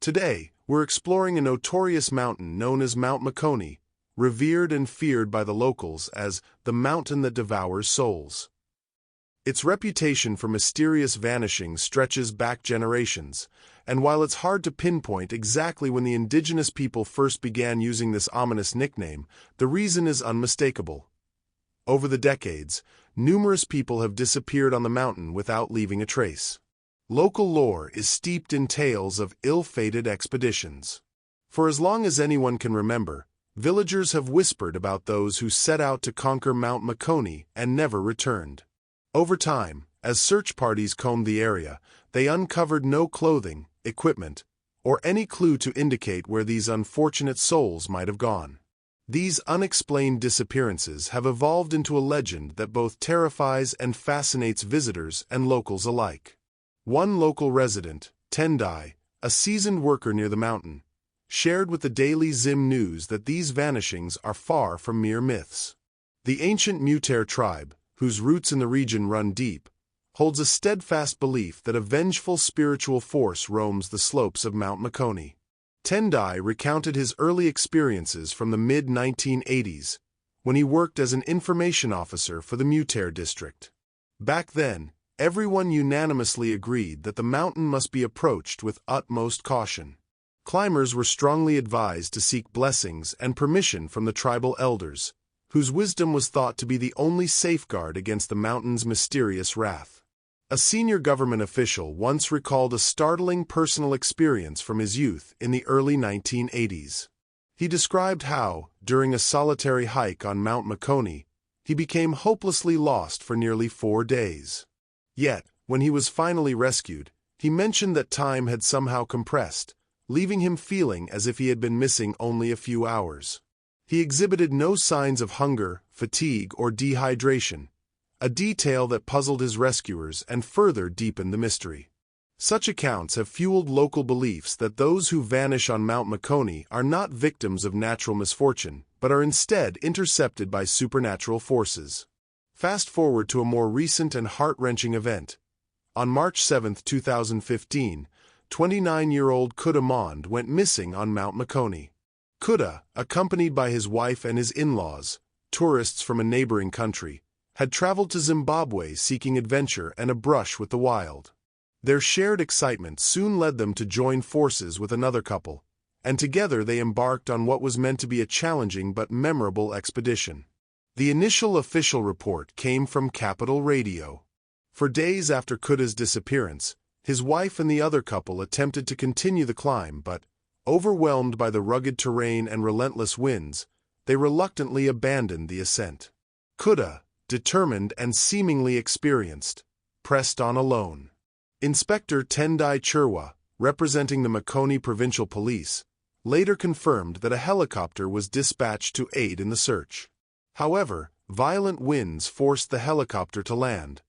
Today, we're exploring a notorious mountain known as Mount Makoni, revered and feared by the locals as the mountain that devours souls. Its reputation for mysterious vanishing stretches back generations, and while it's hard to pinpoint exactly when the indigenous people first began using this ominous nickname, the reason is unmistakable. Over the decades, numerous people have disappeared on the mountain without leaving a trace. Local lore is steeped in tales of ill-fated expeditions. For as long as anyone can remember, villagers have whispered about those who set out to conquer Mount Makoni and never returned. Over time, as search parties combed the area, they uncovered no clothing, equipment, or any clue to indicate where these unfortunate souls might have gone. These unexplained disappearances have evolved into a legend that both terrifies and fascinates visitors and locals alike. One local resident, Tendai, a seasoned worker near the mountain, shared with the Daily Zim News that these vanishings are far from mere myths. The ancient Mutare tribe, whose roots in the region run deep, holds a steadfast belief that a vengeful spiritual force roams the slopes of Mount Makoni. Tendai recounted his early experiences from the mid-1980s, when he worked as an information officer for the Mutare district. Back then, everyone unanimously agreed that the mountain must be approached with utmost caution. Climbers were strongly advised to seek blessings and permission from the tribal elders, whose wisdom was thought to be the only safeguard against the mountain's mysterious wrath. A senior government official once recalled a startling personal experience from his youth in the early 1980s. He described how, during a solitary hike on Mount Makoni, he became hopelessly lost for nearly 4 days. Yet, when he was finally rescued, he mentioned that time had somehow compressed, leaving him feeling as if he had been missing only a few hours. He exhibited no signs of hunger, fatigue, or dehydration, a detail that puzzled his rescuers and further deepened the mystery. Such accounts have fueled local beliefs that those who vanish on Mount Makoni are not victims of natural misfortune, but are instead intercepted by supernatural forces. Fast forward to a more recent and heart-wrenching event. On March 7, 2015, 29-year-old Kuda Mond went missing on Mount Makoni. Kuda, accompanied by his wife and his in-laws, tourists from a neighboring country, had traveled to Zimbabwe seeking adventure and a brush with the wild. Their shared excitement soon led them to join forces with another couple, and together they embarked on what was meant to be a challenging but memorable expedition. The initial official report came from Capital Radio. For days after Kuda's disappearance, his wife and the other couple attempted to continue the climb, but, overwhelmed by the rugged terrain and relentless winds, they reluctantly abandoned the ascent. Kuda, determined and seemingly experienced, pressed on alone. Inspector Tendai Chirwa, representing the Makoni Provincial Police, later confirmed that a helicopter was dispatched to aid in the search. However, violent winds forced the helicopter to land,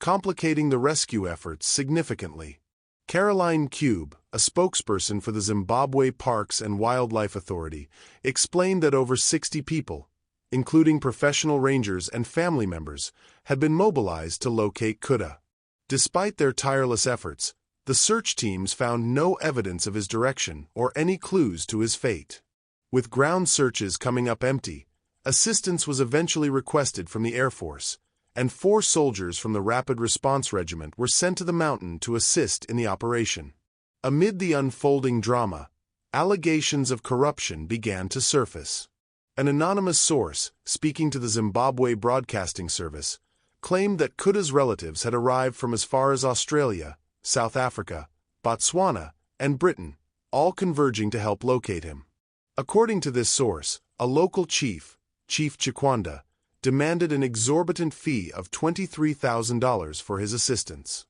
complicating the rescue efforts significantly. Caroline Cube, a spokesperson for the Zimbabwe Parks and Wildlife Authority, explained that over 60 people, including professional rangers and family members, had been mobilized to locate Kuda. Despite their tireless efforts, the search teams found no evidence of his direction or any clues to his fate. With ground searches coming up empty, assistance was eventually requested from the Air Force, and 4 soldiers from the Rapid Response Regiment were sent to the mountain to assist in the operation. Amid the unfolding drama, allegations of corruption began to surface. An anonymous source, speaking to the Zimbabwe Broadcasting Service, claimed that Kuda's relatives had arrived from as far as Australia, South Africa, Botswana, and Britain, all converging to help locate him. According to this source, a local chief, Chief Chikwanda, demanded an exorbitant fee of $23,000 for his assistance.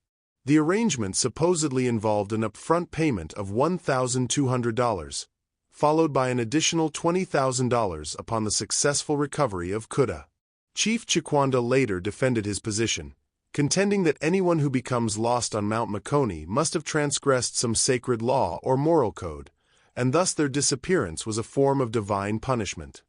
The arrangement supposedly involved an upfront payment of $1,200, followed by an additional $20,000 upon the successful recovery of Kuda. Chief Chikwanda later defended his position, contending that anyone who becomes lost on Mount Makoni must have transgressed some sacred law or moral code, and thus their disappearance was a form of divine punishment.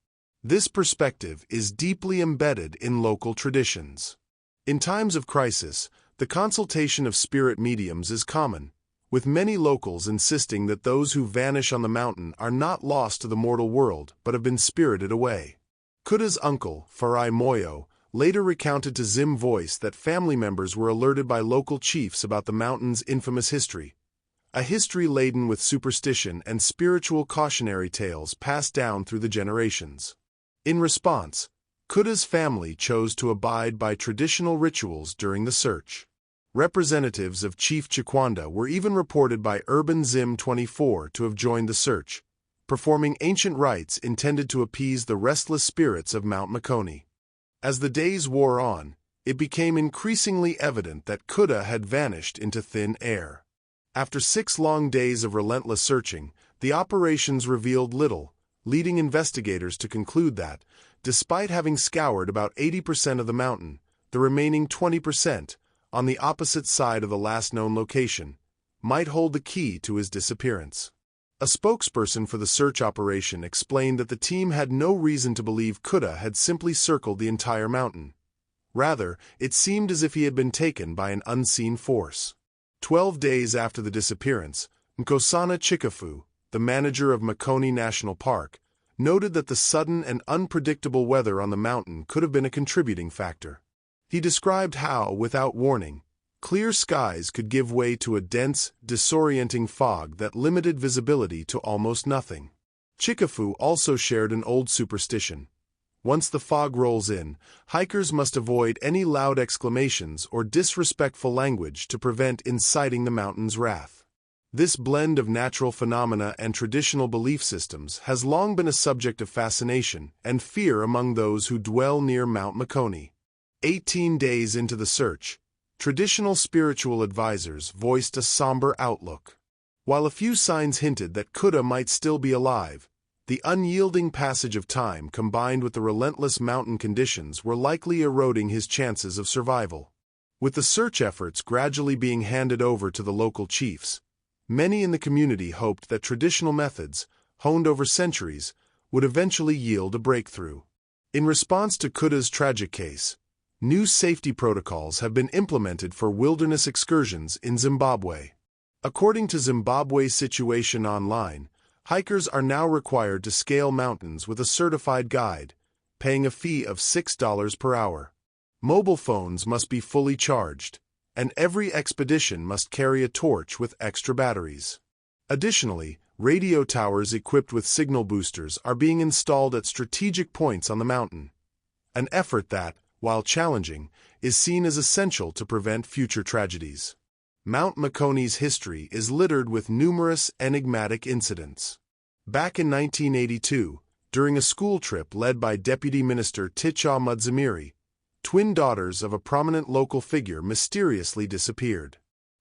This perspective is deeply embedded in local traditions. In times of crisis, the consultation of spirit mediums is common, with many locals insisting that those who vanish on the mountain are not lost to the mortal world but have been spirited away. Kuda's uncle, Farai Moyo, later recounted to Zim Voice that family members were alerted by local chiefs about the mountain's infamous history, a history laden with superstition and spiritual cautionary tales passed down through the generations. In response, Kuda's family chose to abide by traditional rituals during the search. Representatives of Chief Chikwanda were even reported by Urban Zim 24 to have joined the search, performing ancient rites intended to appease the restless spirits of Mount Makoni. As the days wore on, it became increasingly evident that Kuda had vanished into thin air. After 6 long days of relentless searching, the operations revealed little, leading investigators to conclude that, despite having scoured about 80% of the mountain, the remaining 20%, on the opposite side of the last known location, might hold the key to his disappearance. A spokesperson for the search operation explained that the team had no reason to believe Kuda had simply circled the entire mountain. Rather, it seemed as if he had been taken by an unseen force. 12 days after the disappearance, Nkosana Chikafu, the manager of Makoni National Park, noted that the sudden and unpredictable weather on the mountain could have been a contributing factor. He described how, without warning, clear skies could give way to a dense, disorienting fog that limited visibility to almost nothing. Chikafu also shared an old superstition. Once the fog rolls in, hikers must avoid any loud exclamations or disrespectful language to prevent inciting the mountain's wrath. This blend of natural phenomena and traditional belief systems has long been a subject of fascination and fear among those who dwell near Mount Makoni. 18 days into the search, traditional spiritual advisors voiced a somber outlook. While a few signs hinted that Kuda might still be alive, the unyielding passage of time combined with the relentless mountain conditions were likely eroding his chances of survival. With the search efforts gradually being handed over to the local chiefs, many in the community hoped that traditional methods, honed over centuries, would eventually yield a breakthrough. In response to Kuda's tragic case, new safety protocols have been implemented for wilderness excursions in Zimbabwe. According to Zimbabwe Situation Online, hikers are now required to scale mountains with a certified guide, paying a fee of $6 per hour. Mobile phones must be fully charged, and every expedition must carry a torch with extra batteries. Additionally, radio towers equipped with signal boosters are being installed at strategic points on the mountain, an effort that, while challenging, is seen as essential to prevent future tragedies. Mount Makoni's history is littered with numerous enigmatic incidents. Back in 1982, during a school trip led by Deputy Minister Ticha Mudzamiri, twin daughters of a prominent local figure mysteriously disappeared.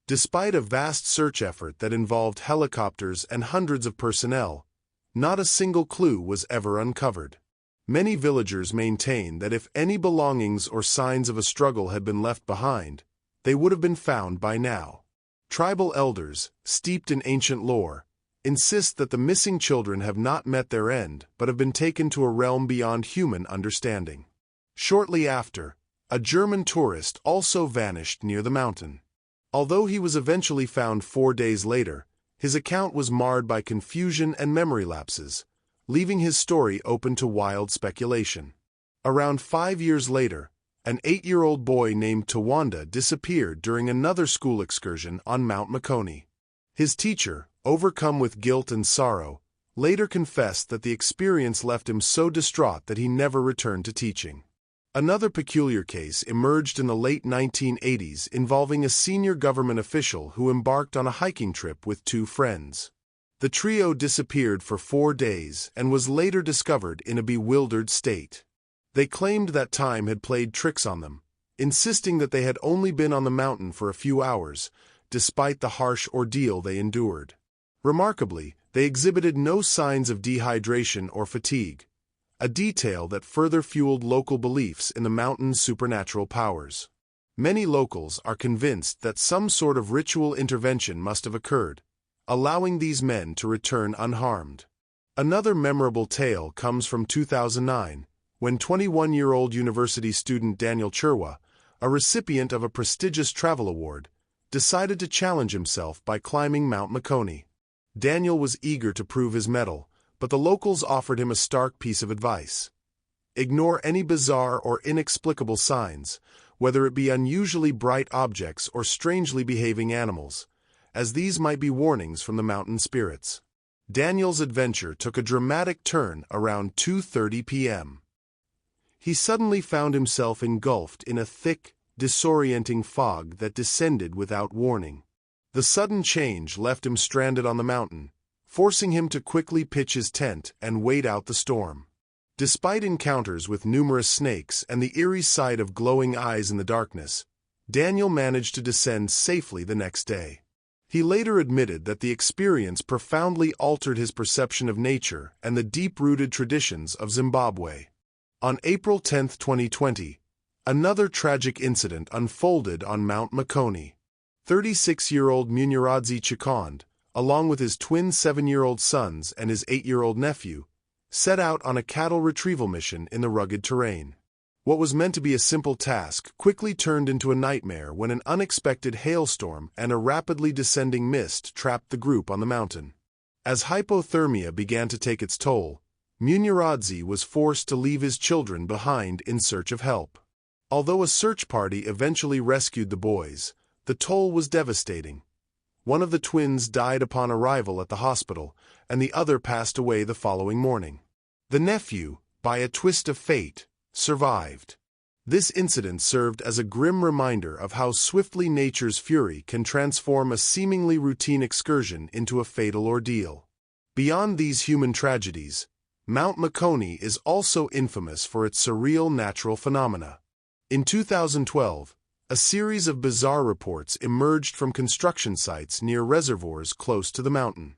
Despite a vast search effort that involved helicopters and hundreds of personnel, not a single clue was ever uncovered. Many villagers maintain that if any belongings or signs of a struggle had been left behind, they would have been found by now. Tribal elders, steeped in ancient lore, insist that the missing children have not met their end but have been taken to a realm beyond human understanding. Shortly after, a German tourist also vanished near the mountain. Although he was eventually found 4 days later, his account was marred by confusion and memory lapses, leaving his story open to wild speculation. Around 5 years later, an 8-year-old boy named Tawanda disappeared during another school excursion on Mount Makoni. His teacher, overcome with guilt and sorrow, later confessed that the experience left him so distraught that he never returned to teaching. Another peculiar case emerged in the late 1980s involving a senior government official who embarked on a hiking trip with 2 friends. The trio disappeared for 4 days and was later discovered in a bewildered state. They claimed that time had played tricks on them, insisting that they had only been on the mountain for a few hours, despite the harsh ordeal they endured. Remarkably, they exhibited no signs of dehydration or fatigue, a detail that further fueled local beliefs in the mountain's supernatural powers. Many locals are convinced that some sort of ritual intervention must have occurred, allowing these men to return unharmed. Another memorable tale comes from 2009, when 21-year-old university student Daniel Chirwa, a recipient of a prestigious travel award, decided to challenge himself by climbing Mount Makoni. Daniel was eager to prove his mettle, but the locals offered him a stark piece of advice. Ignore any bizarre or inexplicable signs, whether it be unusually bright objects or strangely behaving animals, as these might be warnings from the mountain spirits. Daniel's adventure took a dramatic turn around 2:30 p.m. He suddenly found himself engulfed in a thick, disorienting fog that descended without warning. The sudden change left him stranded on the mountain, forcing him to quickly pitch his tent and wait out the storm. Despite encounters with numerous snakes and the eerie sight of glowing eyes in the darkness, Daniel managed to descend safely the next day. He later admitted that the experience profoundly altered his perception of nature and the deep-rooted traditions of Zimbabwe. On April 10, 2020, another tragic incident unfolded on Mount Makoni. 36-year-old Munyaradzi Chikond, along with his twin 7-year-old sons and his 8-year-old nephew, set out on a cattle retrieval mission in the rugged terrain. What was meant to be a simple task quickly turned into a nightmare when an unexpected hailstorm and a rapidly descending mist trapped the group on the mountain. As hypothermia began to take its toll, Munyaradzi was forced to leave his children behind in search of help. Although a search party eventually rescued the boys, the toll was devastating. One of the twins died upon arrival at the hospital, and the other passed away the following morning. The nephew, by a twist of fate, survived. This incident served as a grim reminder of how swiftly nature's fury can transform a seemingly routine excursion into a fatal ordeal. Beyond these human tragedies, Mount Makoni is also infamous for its surreal natural phenomena. In 2012, a series of bizarre reports emerged from construction sites near reservoirs close to the mountain.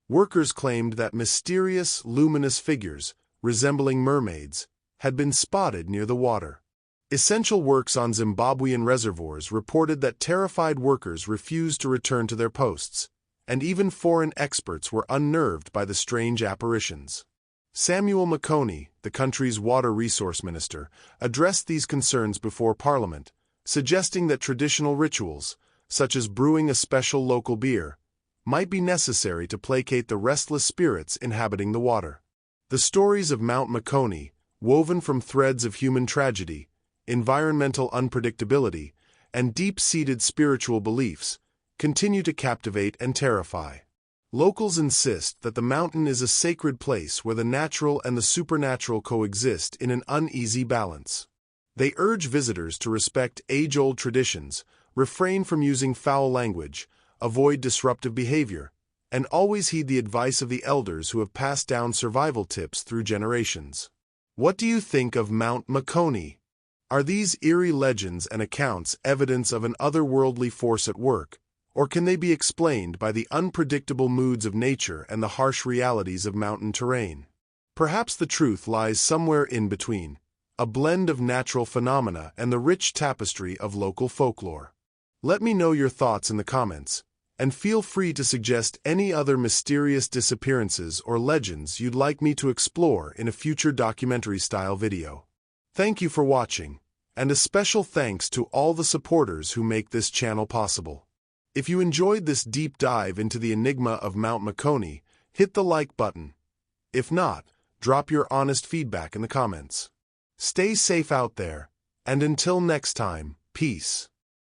Workers claimed that mysterious, luminous figures, resembling mermaids, had been spotted near the water. Essential Works on Zimbabwean reservoirs reported that terrified workers refused to return to their posts, and even foreign experts were unnerved by the strange apparitions. Samuel Makoni, the country's water resource minister, addressed these concerns before Parliament, suggesting that traditional rituals, such as brewing a special local beer, might be necessary to placate the restless spirits inhabiting the water. The stories of Mount Makoni, woven from threads of human tragedy, environmental unpredictability, and deep-seated spiritual beliefs, continue to captivate and terrify. Locals insist that the mountain is a sacred place where the natural and the supernatural coexist in an uneasy balance. They urge visitors to respect age-old traditions, refrain from using foul language, avoid disruptive behavior, and always heed the advice of the elders who have passed down survival tips through generations. What do you think of Mount Makoni? Are these eerie legends and accounts evidence of an otherworldly force at work, or can they be explained by the unpredictable moods of nature and the harsh realities of mountain terrain? Perhaps the truth lies somewhere in between, a blend of natural phenomena and the rich tapestry of local folklore. Let me know your thoughts in the comments, and feel free to suggest any other mysterious disappearances or legends you'd like me to explore in a future documentary-style video. Thank you for watching, and a special thanks to all the supporters who make this channel possible. If you enjoyed this deep dive into the enigma of Mount Makoni, hit the like button. If not, drop your honest feedback in the comments. Stay safe out there, and until next time, peace.